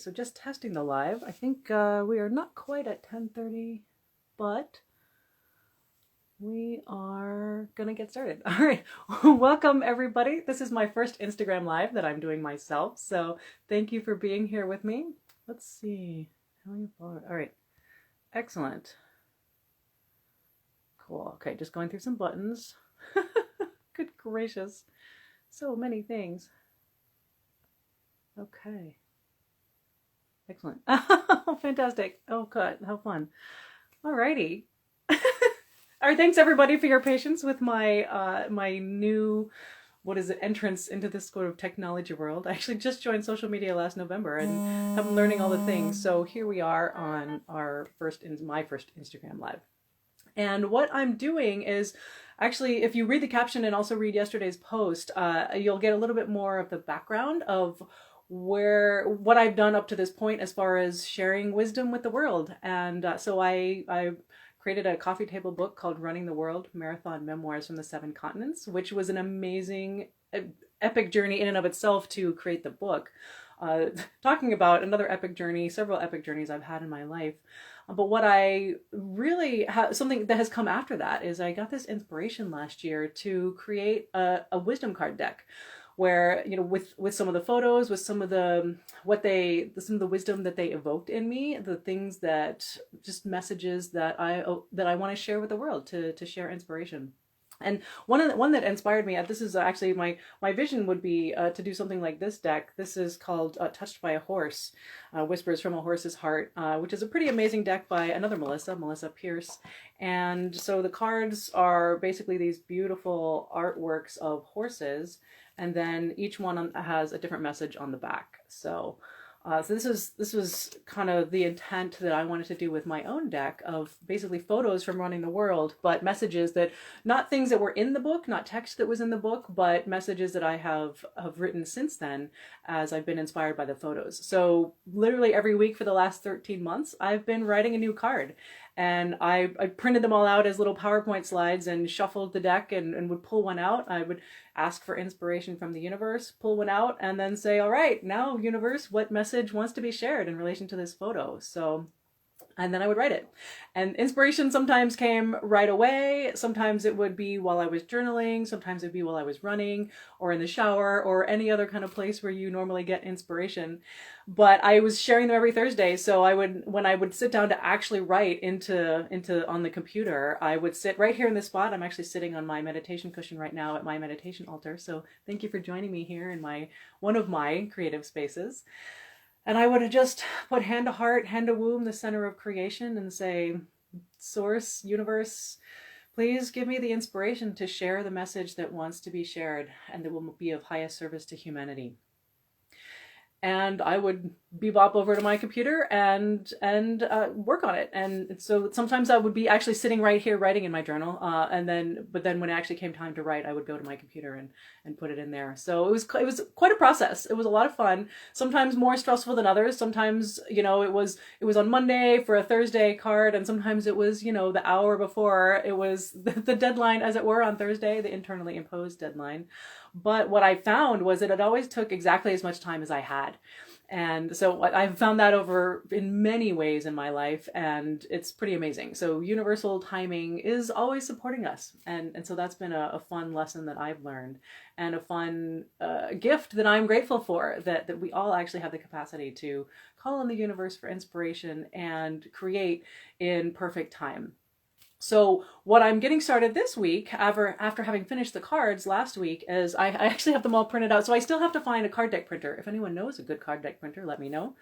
so just testing the live. I think we are not quite at 10:30, but we are gonna get started. All right, welcome everybody. This is my first Instagram live that I'm doing myself, so thank you for being here with me. Let's see. How you follow? All right, excellent. Cool. Okay, just going through some buttons. Good gracious, so many things. Okay. Excellent. Oh, fantastic. Oh, good. How fun. Alrighty. All right. Thanks everybody for your patience with my my new, what is it, entrance into this sort of technology world. I actually just joined social media last November and I'm learning all the things. So here we are on my first Instagram live. And what I'm doing is actually, if you read the caption and also read yesterday's post, you'll get a little bit more of the background of what I've done up to this point as far as sharing wisdom with the world. And so I created a coffee table book called Running the World, Marathon Memoirs from the 7 Continents, which was an amazing, epic journey in and of itself to create the book. Talking about another epic journey, several epic journeys I've had in my life. But what I really something that has come after that is I got this inspiration last year to create a wisdom card deck where, you know, with some of the photos, with some of the wisdom that they evoked in me, the things that, just messages that I want to share with the world, to share inspiration. And one that inspired me, this is actually my vision would be to do something like this deck. This is called Touched by a Horse, Whispers from a Horse's Heart, which is a pretty amazing deck by another Melissa Pierce. And so the cards are basically these beautiful artworks of horses, and then each one has a different message on the back. So this was kind of the intent that I wanted to do with my own deck of basically photos from running the world, but messages that, not things that were in the book, not text that was in the book, but messages that I have written since then as I've been inspired by the photos. So literally every week for the last 13 months, I've been writing a new card. And I printed them all out as little PowerPoint slides and shuffled the deck and would pull one out. I would ask for inspiration from the universe, pull one out, and then say, all right, now universe, what message wants to be shared in relation to this photo? So, and then I would write it. And inspiration sometimes came right away. Sometimes it would be while I was journaling. Sometimes it'd be while I was running or in the shower or any other kind of place where you normally get inspiration. But I was sharing them every Thursday. So when I would sit down to actually write into on the computer, I would sit right here in this spot. I'm actually sitting on my meditation cushion right now at my meditation altar. So thank you for joining me here in one of my creative spaces. And I would have just put hand to heart, hand to womb, the center of creation, and say, Source, universe, please give me the inspiration to share the message that wants to be shared and that will be of highest service to humanity. And I would bebop over to my computer and work on it. And so sometimes I would be actually sitting right here writing in my journal. But then when it actually came time to write, I would go to my computer and put it in there. So it was quite a process. It was a lot of fun. Sometimes more stressful than others. Sometimes, you know, it was on Monday for a Thursday card, and sometimes it was, you know, the hour before it was the deadline, as it were, on Thursday, the internally imposed deadline. But what I found was that it always took exactly as much time as I had. And so I've found that over in many ways in my life, and it's pretty amazing. So universal timing is always supporting us. And so that's been a fun lesson that I've learned, and a fun gift that I'm grateful for, that we all actually have the capacity to call on the universe for inspiration and create in perfect time. So what I'm getting started this week, after having finished the cards last week, is I actually have them all printed out. So I still have to find a card deck printer. If anyone knows a good card deck printer, let me know.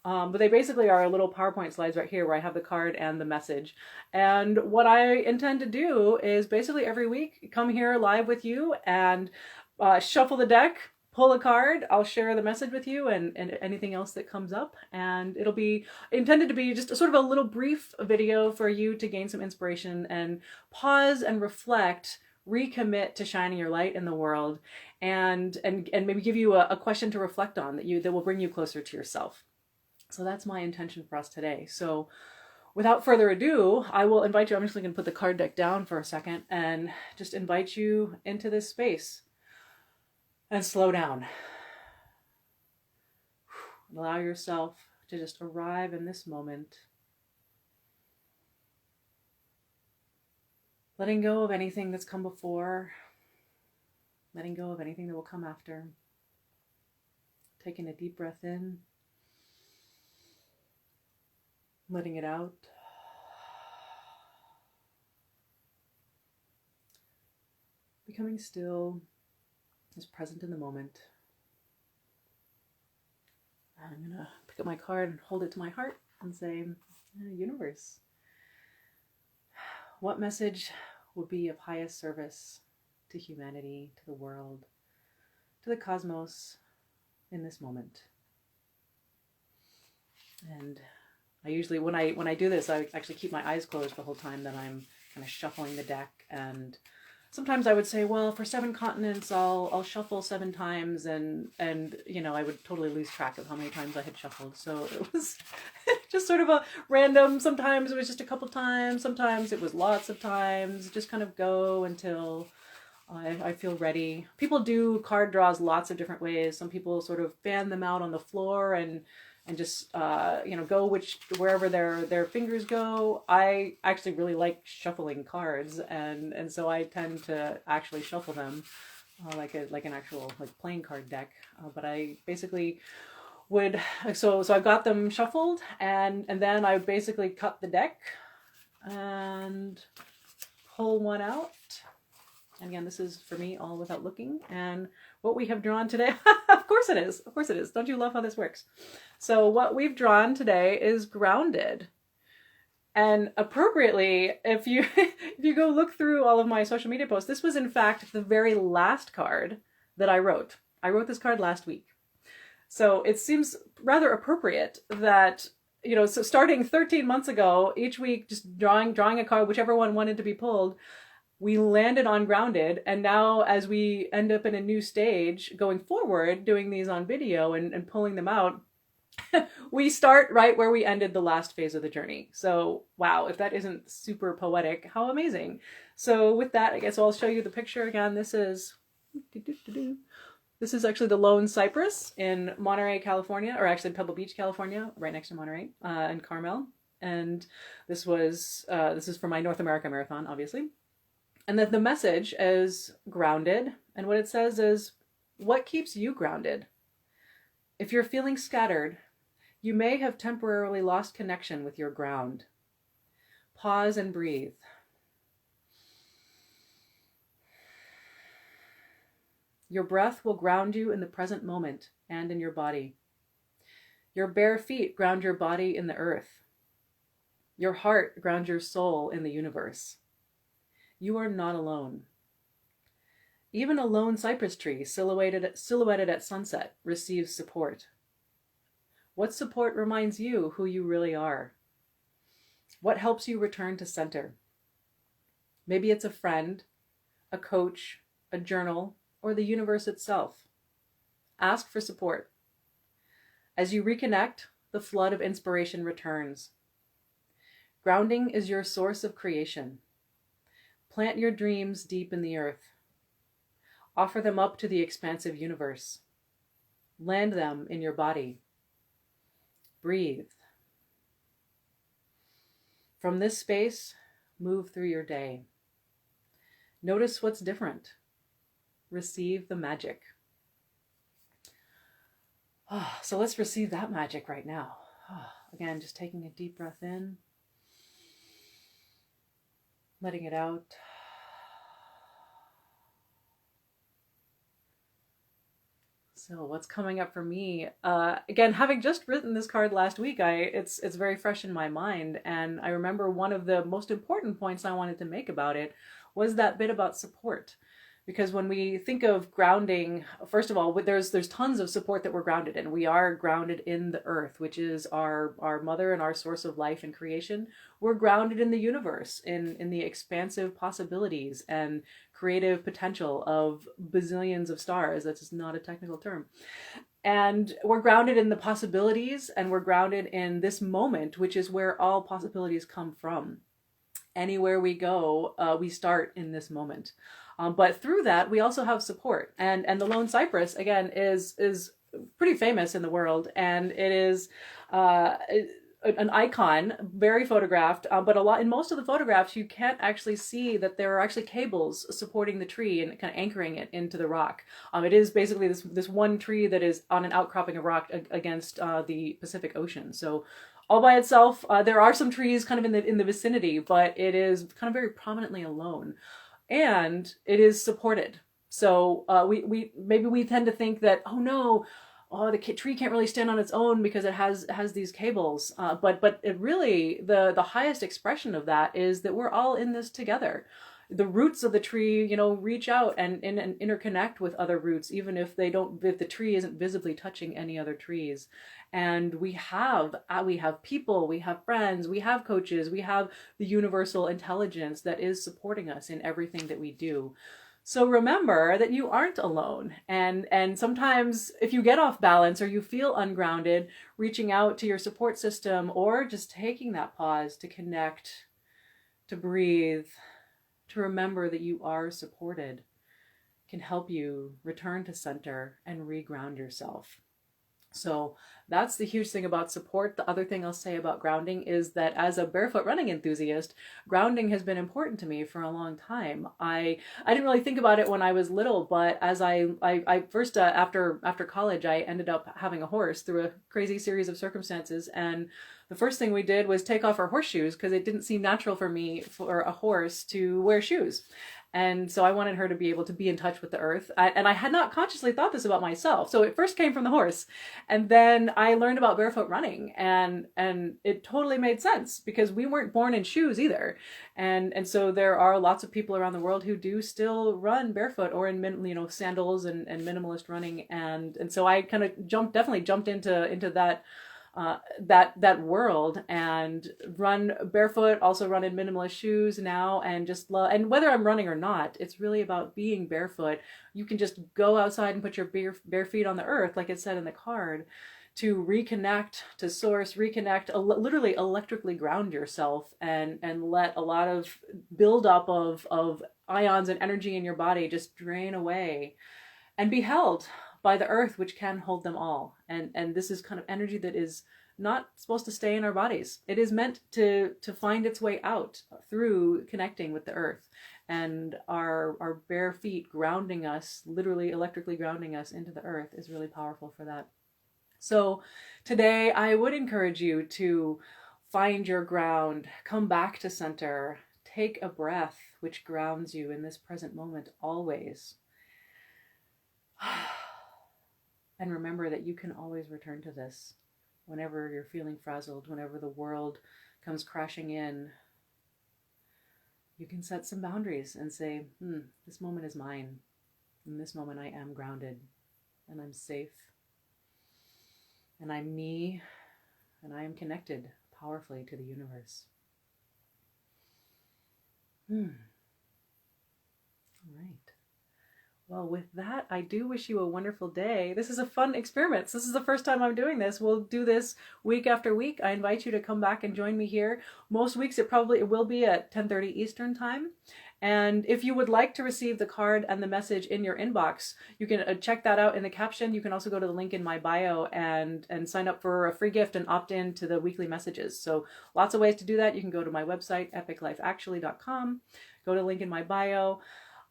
But they basically are little PowerPoint slides right here where I have the card and the message. And what I intend to do is basically every week come here live with you and shuffle the deck, pull a card, I'll share the message with you and anything else that comes up. And it'll be intended to be just sort of a little brief video for you to gain some inspiration and pause and reflect, recommit to shining your light in the world, and maybe give you a question to reflect on that will bring you closer to yourself. So that's my intention for us today. So without further ado, I will invite you, I'm just going to put the card deck down for a second and just invite you into this space. And slow down. Allow yourself to just arrive in this moment, letting go of anything that's come before, letting go of anything that will come after. Taking a deep breath in, letting it out. Becoming still, just present in the moment. I'm going to pick up my card and hold it to my heart and say, universe, what message would be of highest service to humanity, to the world, to the cosmos in this moment? And I usually, when I do this, I actually keep my eyes closed the whole time that I'm kind of shuffling the deck. And sometimes I would say, well, for 7 continents, I'll shuffle 7 times, and you know, I would totally lose track of how many times I had shuffled. So it was just sort of a random. Sometimes it was just a couple times. Sometimes it was lots of times. Just kind of go until I feel ready. People do card draws lots of different ways. Some people sort of fan them out on the floor and just you know, go wherever their fingers go. I actually really like shuffling cards, and so I tend to actually shuffle them like an actual playing card deck. But I basically would, so I've got them shuffled, and then I would basically cut the deck and pull one out. And again, this is for me all without looking. And what we have drawn today, of course it is. Of course it is. Don't you love how this works? So what we've drawn today is grounded. And appropriately, if you go look through all of my social media posts, this was in fact the very last card that I wrote. I wrote this card last week. So it seems rather appropriate that, you know, so starting 13 months ago, each week just drawing a card, whichever one wanted to be pulled, we landed on grounded. And now as we end up in a new stage going forward, doing these on video and pulling them out, we start right where we ended the last phase of the journey. So wow, if that isn't super poetic, how amazing. So with that, I guess I'll show you the picture again. This is actually the lone cypress in Monterey, California, or actually Pebble Beach, California, right next to Monterey, and Carmel. And this is for my North America marathon, obviously. And then the message is grounded. And what it says is, what keeps you grounded? If you're feeling scattered, you may have temporarily lost connection with your ground. Pause and breathe. Your breath will ground you in the present moment and in your body. Your bare feet ground your body in the earth. Your heart grounds your soul in the universe. You are not alone. Even a lone cypress tree silhouetted at sunset receives support. What support reminds you who you really are? What helps you return to center? Maybe it's a friend, a coach, a journal, or the universe itself. Ask for support. As you reconnect, the flood of inspiration returns. Grounding is your source of creation. Plant your dreams deep in the earth. Offer them up to the expansive universe. Land them in your body. Breathe. From this space, move through your day. Notice what's different. Receive the magic. So let's receive that magic right now. Again, just taking a deep breath in. Letting it out. So what's coming up for me? Again, having just written this card last week, it's very fresh in my mind. And I remember one of the most important points I wanted to make about it was that bit about support. Because when we think of grounding, first of all, there's tons of support that we're grounded in. We are grounded in the earth, which is our mother and our source of life and creation. We're grounded in the universe, in the expansive possibilities and creative potential of bazillions of stars. That's just not a technical term. And we're grounded in the possibilities, and we're grounded in this moment, which is where all possibilities come from. Anywhere we go, we start in this moment. But through that, we also have support. And the lone cypress, again, is pretty famous in the world, and it is an icon, very photographed, but in most of the photographs you can't actually see that there are actually cables supporting the tree and kind of anchoring it into the rock. It is basically this one tree that is on an outcropping of rock against the Pacific Ocean. So all by itself, there are some trees kind of in the vicinity, but it is kind of very prominently alone, and it is supported. So we tend to think that, oh no, oh, the tree can't really stand on its own because it has these cables. But it really, the highest expression of that is that we're all in this together. The roots of the tree, you know, reach out and interconnect with other roots, even if if the tree isn't visibly touching any other trees. And we have people, we have friends, we have coaches, we have the universal intelligence that is supporting us in everything that we do. So remember that you aren't alone. And sometimes if you get off balance or you feel ungrounded, reaching out to your support system or just taking that pause to connect, to breathe, to remember that you are supported can help you return to center and reground yourself. So that's the huge thing about support. The other thing I'll say about grounding is that as a barefoot running enthusiast, grounding has been important to me for a long time. I didn't really think about it when I was little, but as I first, after college, I ended up having a horse through a crazy series of circumstances. And the first thing we did was take off our horseshoes because it didn't seem natural for me for a horse to wear shoes. And so I wanted her to be able to be in touch with the earth. And I had not consciously thought this about myself. So it first came from the horse. And then I learned about barefoot running, and it totally made sense because we weren't born in shoes either. And so there are lots of people around the world who do still run barefoot or in, you know, sandals and minimalist running. And so I kind of definitely jumped into that that world and run barefoot, also run in minimalist shoes now, and just love. And whether I'm running or not, it's really about being barefoot. You can just go outside and put your bare feet on the earth, like it said in the card, to reconnect to source, reconnect, literally electrically ground yourself, and let a lot of buildup of ions and energy in your body just drain away and be held by the earth, which can hold them all. And this is kind of energy that is not supposed to stay in our bodies. It is meant to find its way out through connecting with the earth, and our bare feet grounding us, literally electrically grounding us into the earth, is really powerful for that. So today I would encourage you to find your ground, come back to center, take a breath which grounds you in this present moment always. And remember that you can always return to this whenever you're feeling frazzled, whenever the world comes crashing in. You can set some boundaries and say, this moment is mine. In this moment I am grounded, and I'm safe, and I'm me, and I am connected powerfully to the universe. All right. Well, with that, I do wish you a wonderful day. This is a fun experiment. This is the first time I'm doing this. We'll do this week after week. I invite you to come back and join me here. Most weeks it will be at 10:30 Eastern time. And if you would like to receive the card and the message in your inbox, you can check that out in the caption. You can also go to the link in my bio and sign up for a free gift and opt in to the weekly messages. So lots of ways to do that. You can go to my website, epiclifeactually.com, go to the link in my bio.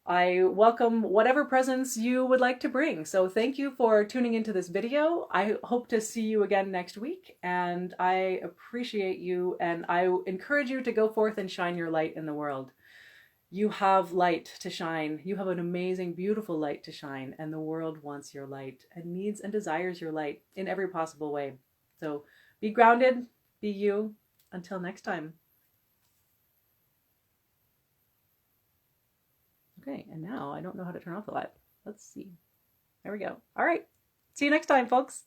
I welcome whatever presents you would like to bring. So thank you for tuning into this video. I hope to see you again next week, and I appreciate you, and I encourage you to go forth and shine your light in the world. You have light to shine. You have an amazing, beautiful light to shine, and the world wants your light and needs and desires your light in every possible way. So be grounded, be you. Until next time. Okay, and now I don't know how to turn off the light. Let's see. There we go. All right. See you next time, folks.